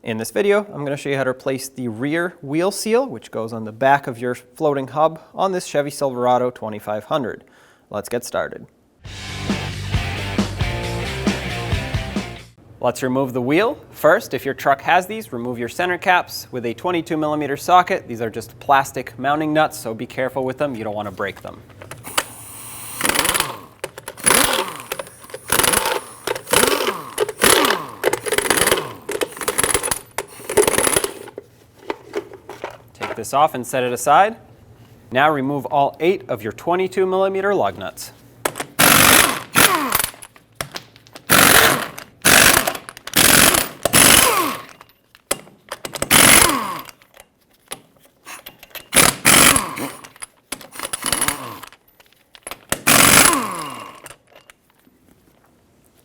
In this video, I'm going to show you how to replace the rear wheel seal, which goes on the back of your floating hub on this Chevy Silverado 2500. Let's get started. Let's remove the wheel. First, if your truck has these, remove your center caps with a 22mm socket. These are just plastic mounting nuts, so be careful with them. You don't want to break them. Take this off and set it aside. Now remove all 8 of your 22mm lug nuts.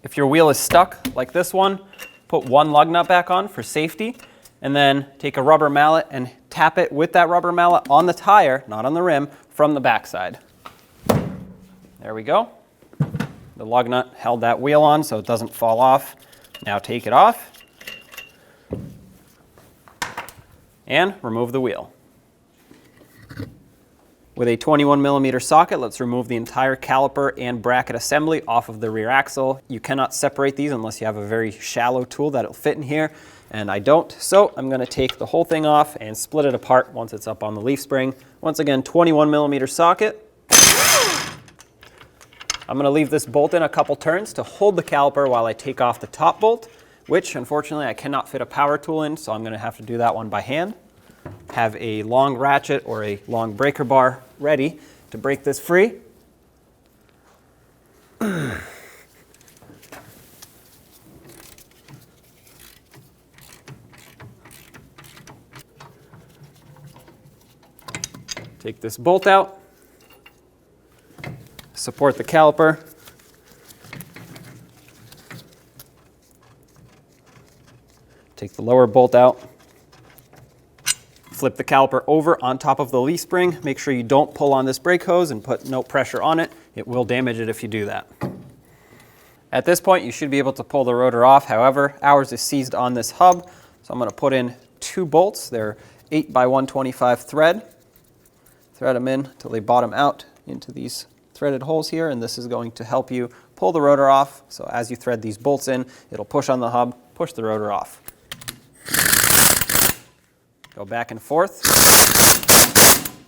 If your wheel is stuck like this one, put one lug nut back on for safety, and then take a rubber mallet and tap it with that rubber mallet on the tire, not on the rim, from the backside. There we go. The lug nut held that wheel on so it doesn't fall off. Now take it off and remove the wheel. With a 21mm socket, let's remove the entire caliper and bracket assembly off of the rear axle. You cannot separate these unless you have a very shallow tool that'll fit in here, and I don't. So I'm going to take the whole thing off and split it apart once it's up on the leaf spring. Once again, 21mm socket. I'm going to leave this bolt in a couple turns to hold the caliper while I take off the top bolt, which unfortunately I cannot fit a power tool in, so I'm going to have to do that one by hand. Have a long ratchet or a long breaker bar ready to break this free. Take this bolt out, support the caliper, take the lower bolt out. Flip the caliper over on top of the leaf spring. Make sure you don't pull on this brake hose and put no pressure on it. It will damage it if you do that. At this point, you should be able to pull the rotor off. However, ours is seized on this hub, so I'm going to put in 2 bolts. They're 8x125 thread. Thread them in until they bottom out into these threaded holes here, and this is going to help you pull the rotor off. So as you thread these bolts in, it'll push on the hub, push the rotor off. Go back and forth.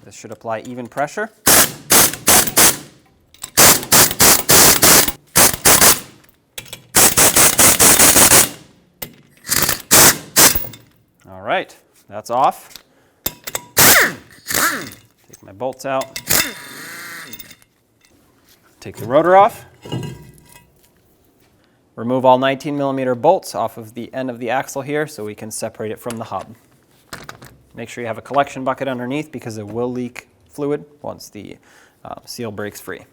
This should apply even pressure. All right, that's off. Take my bolts out. Take the rotor off. Remove all 19mm bolts off of the end of the axle here so we can separate it from the hub. Make sure you have a collection bucket underneath because it will leak fluid once the seal breaks free.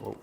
Whoa.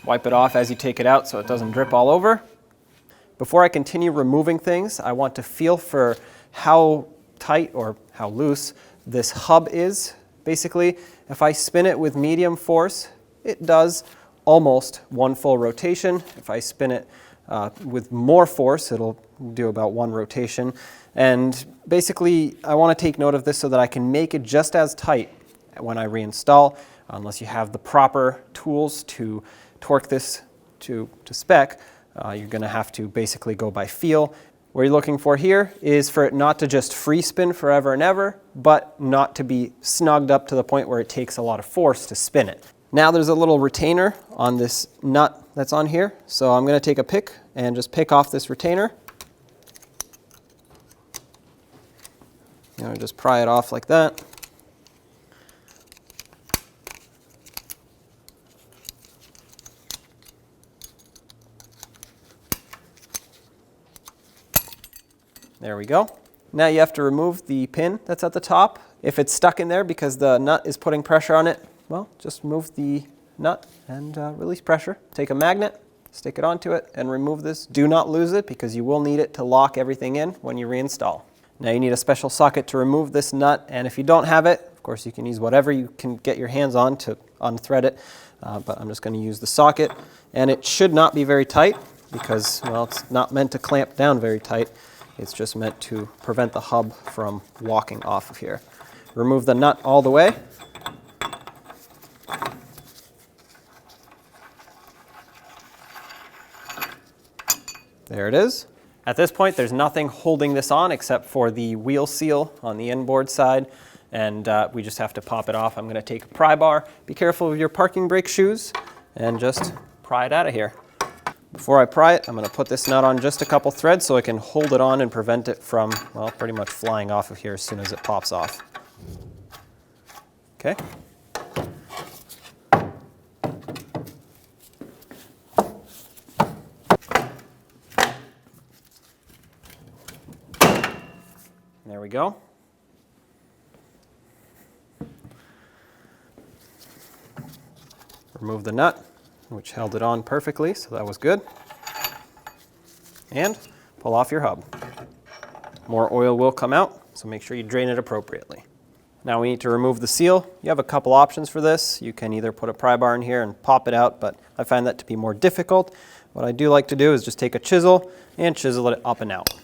Wipe it off as you take it out so it doesn't drip all over. Before I continue removing things, I want to feel for how tight or how loose this hub is. Basically, if I spin it with medium force, it does almost 1 full rotation. If I spin it with more force, it'll do about 1 rotation. And basically, I want to take note of this so that I can make it just as tight when I reinstall, unless you have the proper tools to torque this to spec. You're going to have to basically go by feel. What you're looking for here is for it not to just free spin forever and ever, but not to be snugged up to the point where it takes a lot of force to spin it. Now there's a little retainer on this nut that's on here, so I'm going to take a pick and just pick off this retainer. Gonna just pry it off like that. There we go. Now you have to remove the pin that's at the top. If it's stuck in there because the nut is putting pressure on it, well, just move the nut and release pressure. Take a magnet, stick it onto it, and remove this. Do not lose it because you will need it to lock everything in when you reinstall. Now you need a special socket to remove this nut, and if you don't have it, of course you can use whatever you can get your hands on to unthread it, but I'm just going to use the socket, and it should not be very tight because, well, it's not meant to clamp down very tight. It's just meant to prevent the hub from walking off of here. Remove the nut all the way. There it is. At this point, there's nothing holding this on except for the wheel seal on the inboard side, and we just have to pop it off. I'm going to take a pry bar. Be careful with your parking brake shoes, and just pry it out of here. Before I pry it, I'm going to put this nut on just a couple threads so I can hold it on and prevent it from, well, pretty much flying off of here as soon as it pops off. Okay. There we go. Remove the nut, which held it on perfectly, so that was good. And pull off your hub. More oil will come out, so make sure you drain it appropriately. Now we need to remove the seal. You have a couple options for this. You can either put a pry bar in here and pop it out, but I find that to be more difficult. What I do like to do is just take a chisel and chisel it up and out.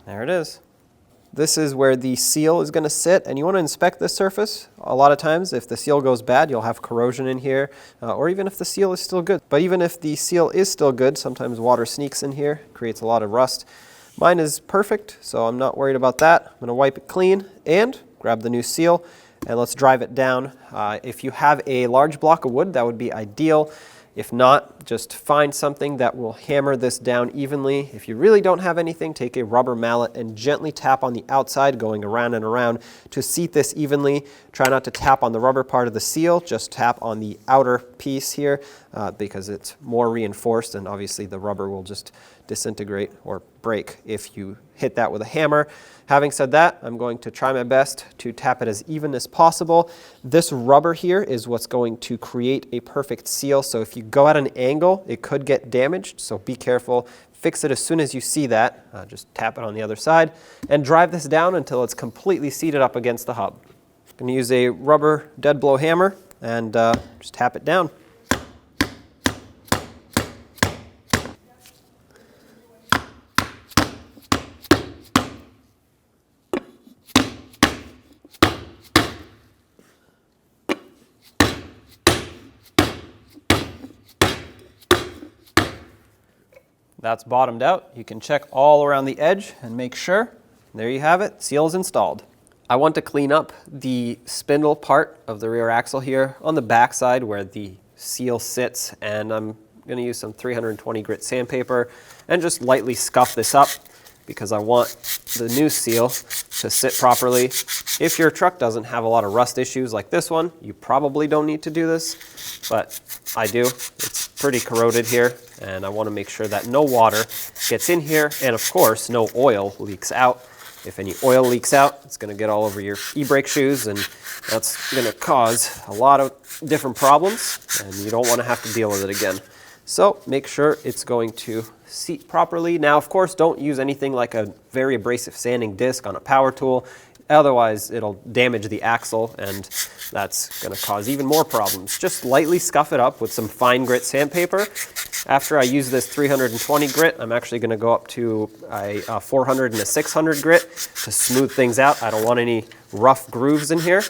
There it is. This is where the seal is going to sit, and you want to inspect this surface. A lot of times, if the seal goes bad, you'll have corrosion in here, or even if the seal is still good. But even if the seal is still good, sometimes water sneaks in here, creates a lot of rust. Mine is perfect, so I'm not worried about that. I'm going to wipe it clean and grab the new seal, and let's drive it down. If you have a large block of wood, that would be ideal. If not, just find something that will hammer this down evenly. If you really don't have anything, take a rubber mallet and gently tap on the outside, going around and around to seat this evenly. Try not to tap on the rubber part of the seal, just tap on the outer piece here because it's more reinforced, and obviously the rubber will just disintegrate or break if you hit that with a hammer. Having said that, I'm going to try my best to tap it as even as possible. This rubber here is what's going to create a perfect seal, so if you go at an angle, it could get damaged, so be careful. Fix it as soon as you see that. Just tap it on the other side and drive this down until it's completely seated up against the hub. I'm going to use a rubber dead blow hammer and just tap it down. That's bottomed out. You can check all around the edge and make sure. There you have it, seal is installed. I want to clean up the spindle part of the rear axle here on the back side where the seal sits, and I'm going to use some 320 grit sandpaper and just lightly scuff this up because I want the new seal to sit properly. If your truck doesn't have a lot of rust issues like this one, you probably don't need to do this, but I do. It's pretty corroded here, and I want to make sure that no water gets in here, and of course no oil leaks out. If any oil leaks out, it's going to get all over your e-brake shoes, and that's going to cause a lot of different problems, and you don't want to have to deal with it again. So make sure it's going to seat properly. Now, of course, don't use anything like a very abrasive sanding disc on a power tool. Otherwise, it'll damage the axle, and that's going to cause even more problems. Just lightly scuff it up with some fine grit sandpaper. After I use this 320 grit, I'm actually going to go up to a 400 and a 600 grit to smooth things out. I don't want any rough grooves in here.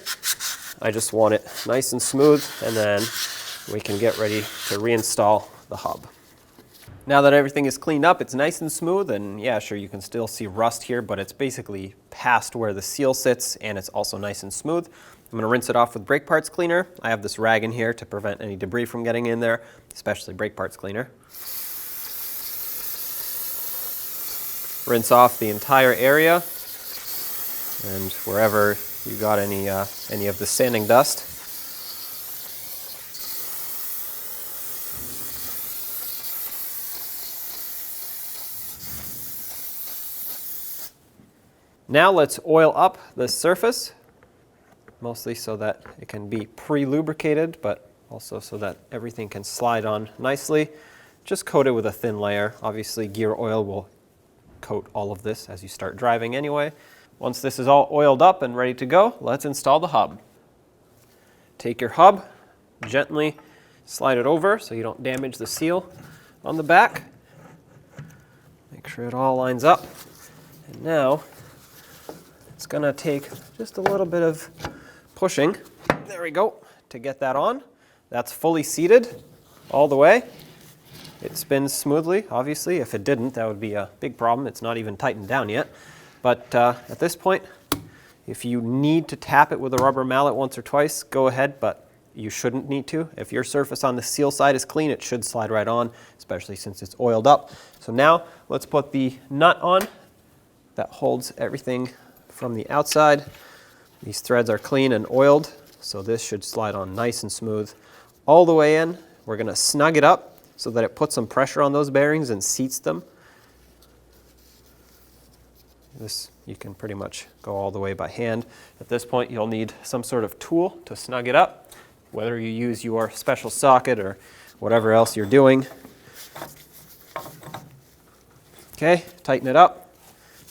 I just want it nice and smooth, and then we can get ready to reinstall the hub. Now that everything is cleaned up, it's nice and smooth, and yeah, sure, you can still see rust here, but it's basically past where the seal sits, and it's also nice and smooth. I'm going to rinse it off with brake parts cleaner. I have this rag in here to prevent any debris from getting in there, especially brake parts cleaner. Rinse off the entire area, and wherever you got any of the sanding dust. Now let's oil up the surface, mostly so that it can be pre-lubricated, but also so that everything can slide on nicely. Just coat it with a thin layer. Obviously, gear oil will coat all of this as you start driving anyway. Once this is all oiled up and ready to go, let's install the hub. Take your hub, gently slide it over so you don't damage the seal on the back. Make sure it all lines up. And now, it's going to take just a little bit of pushing, there we go, to get that on. That's fully seated all the way. It spins smoothly, obviously. If it didn't, that would be a big problem. It's not even tightened down yet. But at this point, if you need to tap it with a rubber mallet once or twice, go ahead, but you shouldn't need to. If your surface on the seal side is clean, it should slide right on, especially since it's oiled up. So now let's put the nut on that holds everything from the outside. These threads are clean and oiled, so this should slide on nice and smooth all the way in. We're going to snug it up so that it puts some pressure on those bearings and seats them. This you can pretty much go all the way by hand. At this point, you'll need some sort of tool to snug it up, whether you use your special socket or whatever else you're doing. Okay, tighten it up.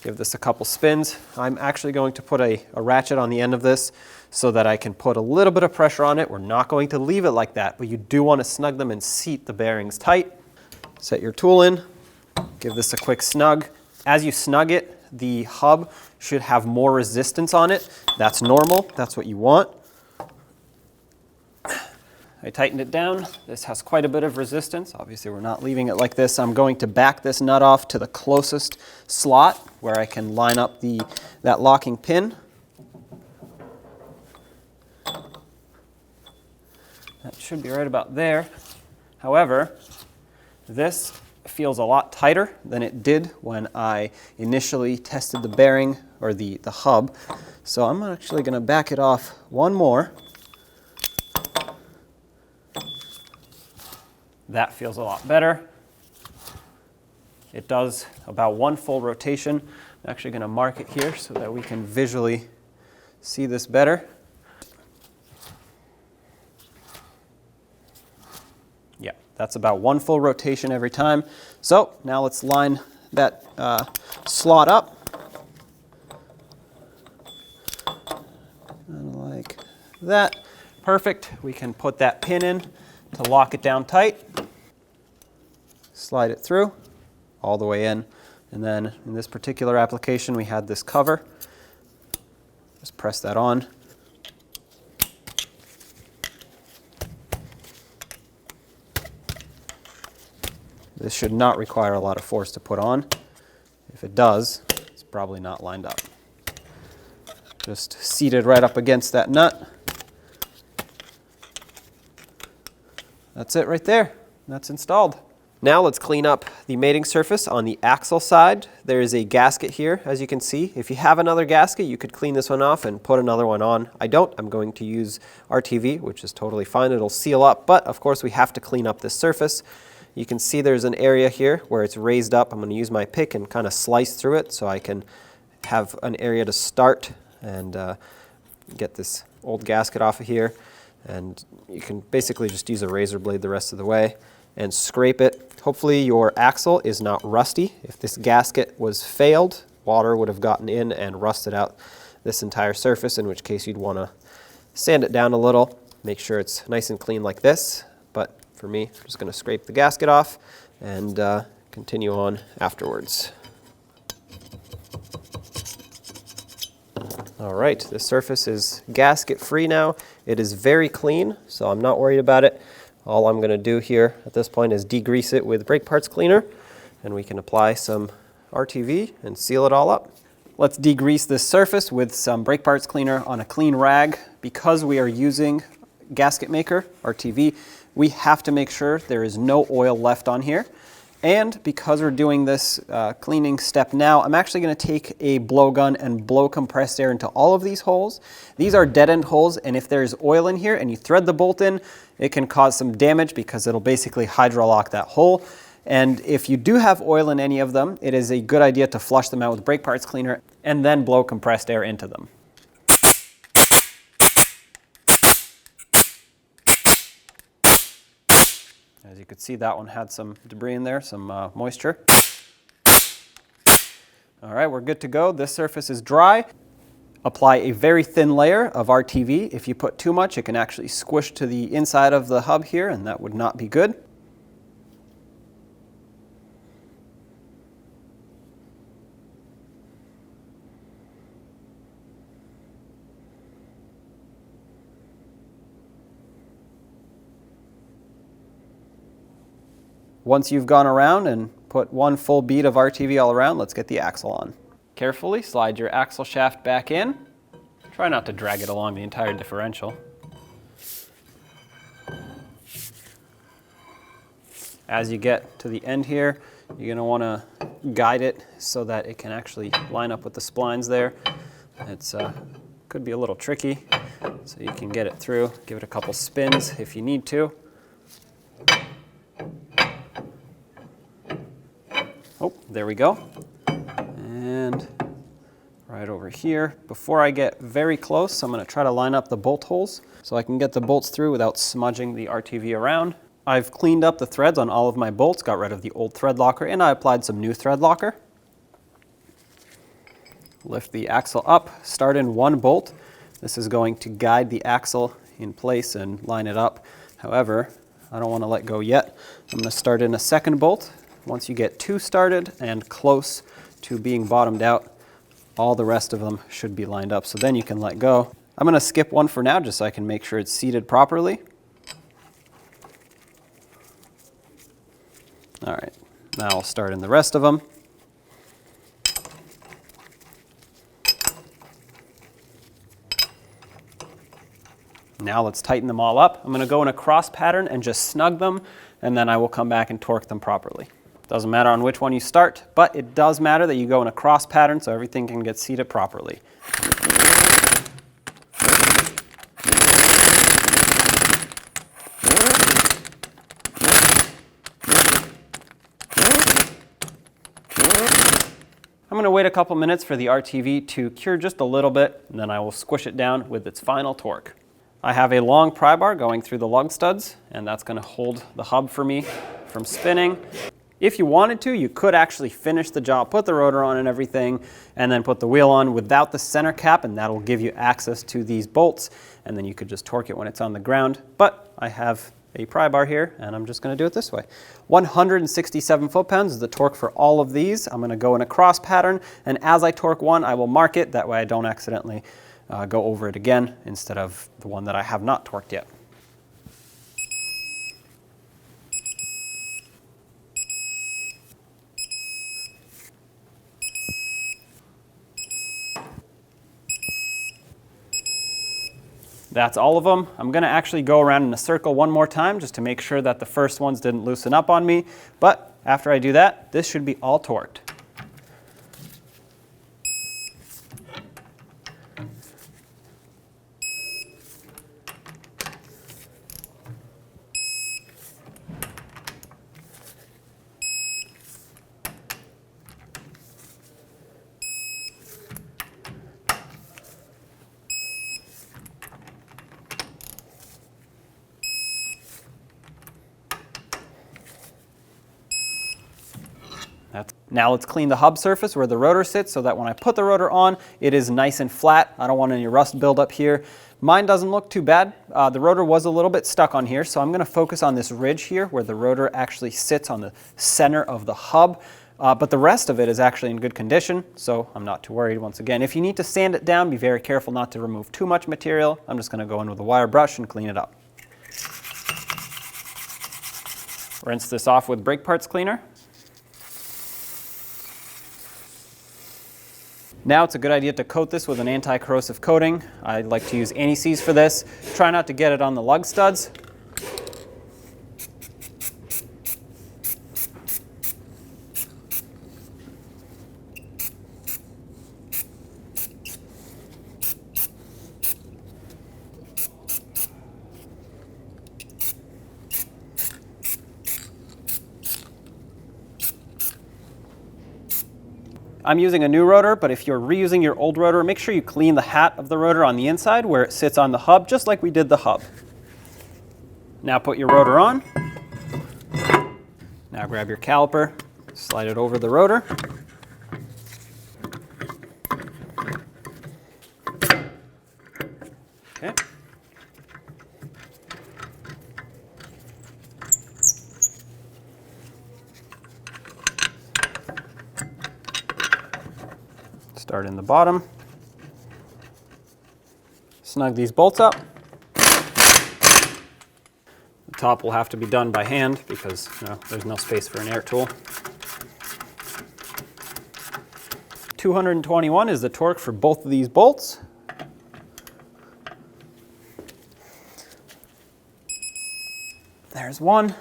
Give this a couple spins. I'm actually going to put a ratchet on the end of this so that I can put a little bit of pressure on it. We're not going to leave it like that, but you do want to snug them and seat the bearings tight. Set your tool in, give this a quick snug. As you snug it, the hub should have more resistance on it. That's normal, that's what you want. I tightened it down. This has quite a bit of resistance. Obviously, we're not leaving it like this. I'm going to back this nut off to the closest slot where I can line up that locking pin. That should be right about there. However, this feels a lot tighter than it did when I initially tested the bearing or the hub. So I'm actually going to back it off one more. That feels a lot better. It does about one full rotation. I'm actually going to mark it here so that we can visually see this better. Yeah, that's about one full rotation every time. So now let's line that slot up. And like that. Perfect. We can put that pin in to lock it down tight. Slide it through all the way in. And then in this particular application, we had this cover. Just press that on. This should not require a lot of force to put on. If it does, it's probably not lined up. Just seated right up against that nut. That's it right there. That's installed. Now let's clean up the mating surface on the axle side. There is a gasket here, as you can see. If you have another gasket, you could clean this one off and put another one on. I don't. I'm going to use RTV, which is totally fine. It'll seal up, but of course we have to clean up this surface. You can see there's an area here where it's raised up. I'm going to use my pick and kind of slice through it so I can have an area to start and get this old gasket off of here. And you can basically just use a razor blade the rest of the way and scrape it. Hopefully your axle is not rusty. If this gasket was failed, water would have gotten in and rusted out this entire surface, in which case you'd want to sand it down a little, make sure it's nice and clean like this. But for me, I'm just going to scrape the gasket off and continue on afterwards. All right, the surface is gasket free now. It is very clean, so I'm not worried about it. All I'm going to do here at this point is degrease it with brake parts cleaner, and we can apply some RTV and seal it all up. Let's degrease this surface with some brake parts cleaner on a clean rag. Because we are using gasket maker, RTV, we have to make sure there is no oil left on here. And because we're doing this cleaning step now, I'm actually going to take a blowgun and blow compressed air into all of these holes. These are dead-end holes, and if there's oil in here and you thread the bolt in, it can cause some damage because it'll basically hydrolock that hole. And if you do have oil in any of them, it is a good idea to flush them out with brake parts cleaner and then blow compressed air into them. As you can see, that one had some debris in there, some moisture. All right, we're good to go. This surface is dry. Apply a very thin layer of RTV. If you put too much, it can actually squish to the inside of the hub here, and that would not be good. Once you've gone around and put one full bead of RTV all around, let's get the axle on. Carefully slide your axle shaft back in. Try not to drag it along the entire differential. As you get to the end here, you're going to want to guide it so that it can actually line up with the splines there. It's could be a little tricky, so you can get it through. Give it a couple spins if you need to. Oh, there we go. And right over here. Before I get very close, I'm going to try to line up the bolt holes so I can get the bolts through without smudging the RTV around. I've cleaned up the threads on all of my bolts, got rid of the old thread locker, and I applied some new thread locker. Lift the axle up, start in one bolt. This is going to guide the axle in place and line it up. However, I don't want to let go yet. I'm going to start in a second bolt. Once you get two started and close to being bottomed out, all the rest of them should be lined up. So then you can let go. I'm going to skip one for now just so I can make sure it's seated properly. All right, now I'll start in the rest of them. Now let's tighten them all up. I'm going to go in a cross pattern and just snug them, and then I will come back and torque them properly. Doesn't matter on which one you start, but it does matter that you go in a cross pattern so everything can get seated properly. I'm going to wait a couple minutes for the RTV to cure just a little bit, and then I will squish it down with its final torque. I have a long pry bar going through the lug studs, and that's going to hold the hub for me from spinning. If you wanted to, you could actually finish the job, put the rotor on and everything, and then put the wheel on without the center cap, and that'll give you access to these bolts, and then you could just torque it when it's on the ground. But I have a pry bar here, and I'm just going to do it this way. 167 foot-pounds is the torque for all of these. I'm going to go in a cross pattern, and as I torque one, I will mark it. That way I don't accidentally go over it again instead of the one that I have not torqued yet. That's all of them. I'm going to actually go around in a circle one more time just to make sure that the first ones didn't loosen up on me. But after I do that, this should be all torqued. Now let's clean the hub surface where the rotor sits so that when I put the rotor on, it is nice and flat. I don't want any rust buildup here. Mine doesn't look too bad. The rotor was a little bit stuck on here, so I'm going to focus on this ridge here where the rotor actually sits on the center of the hub. But the rest of it is actually in good condition, so I'm not too worried once again. If you need to sand it down, be very careful not to remove too much material. I'm just going to go in with a wire brush and clean it up. Rinse this off with brake parts cleaner. Now it's a good idea to coat this with an anti-corrosive coating. I like to use anti-seize for this. Try not to get it on the lug studs. I'm using a new rotor, but if you're reusing your old rotor, make sure you clean the hat of the rotor on the inside where it sits on the hub, just like we did the hub. Now put your rotor on. Now grab your caliper, slide it over the rotor. Okay. Start in the bottom. Snug these bolts up. The top will have to be done by hand because there's no space for an air tool. 221 is the torque for both of these bolts. There's one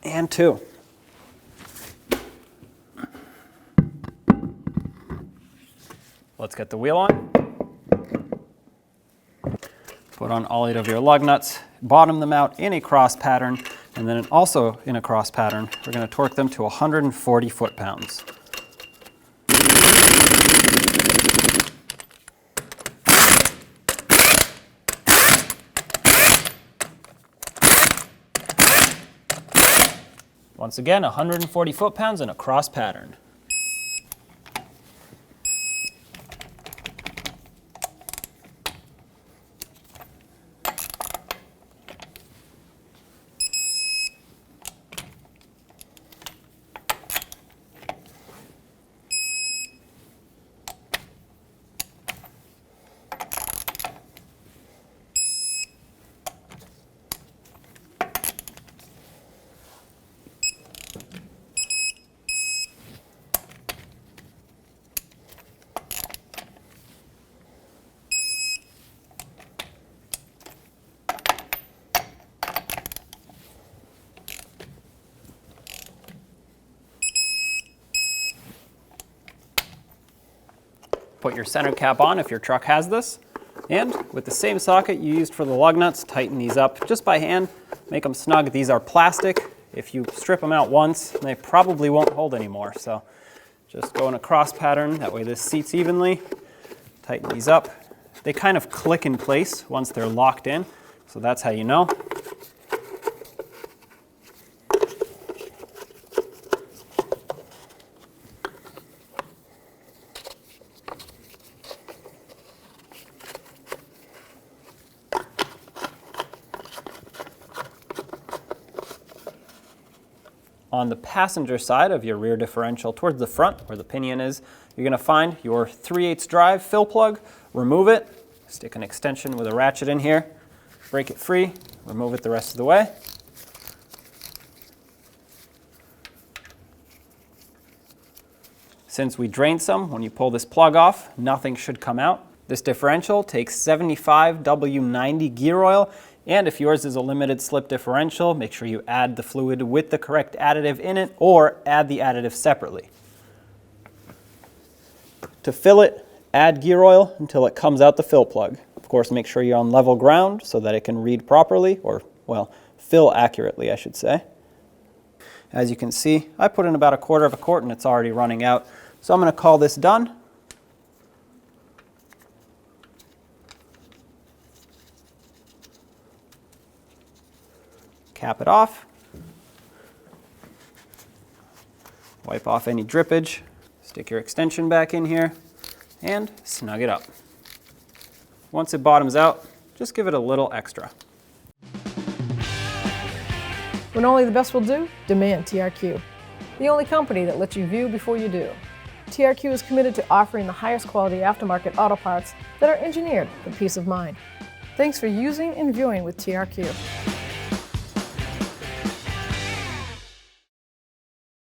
and two. Let's get the wheel on. Put on all 8 of your lug nuts, bottom them out in a cross pattern, and then also in a cross pattern, we're going to torque them to 140 foot-pounds. Once again, 140 foot-pounds in a cross pattern. Put your center cap on if your truck has this, and with the same socket you used for the lug nuts, tighten these up just by hand, make them snug. These are plastic. If you strip them out once, they probably won't hold anymore, so just go in a cross pattern, that way this seats evenly. Tighten these up. They kind of click in place once they're locked in, so that's how you know. On the passenger side of your rear differential towards the front where the pinion is, you're going to find your 3/8 drive fill plug, remove it, stick an extension with a ratchet in here, break it free, remove it the rest of the way. Since we drained some, when you pull this plug off, nothing should come out. This differential takes 75 W90 gear oil, and if yours is a limited slip differential, make sure you add the fluid with the correct additive in it or add the additive separately. To fill it, add gear oil until it comes out the fill plug. Of course, make sure you're on level ground so that it can read properly, or, well, fill accurately, I should say. As you can see, I put in about 1/4 quart and it's already running out. So I'm going to call this done. Cap it off. Wipe off any drippage. Stick your extension back in here and snug it up. Once it bottoms out, just give it a little extra. When only the best will do, demand TRQ. The only company that lets you view before you do. TRQ is committed to offering the highest quality aftermarket auto parts that are engineered for peace of mind. Thanks for using and viewing with TRQ.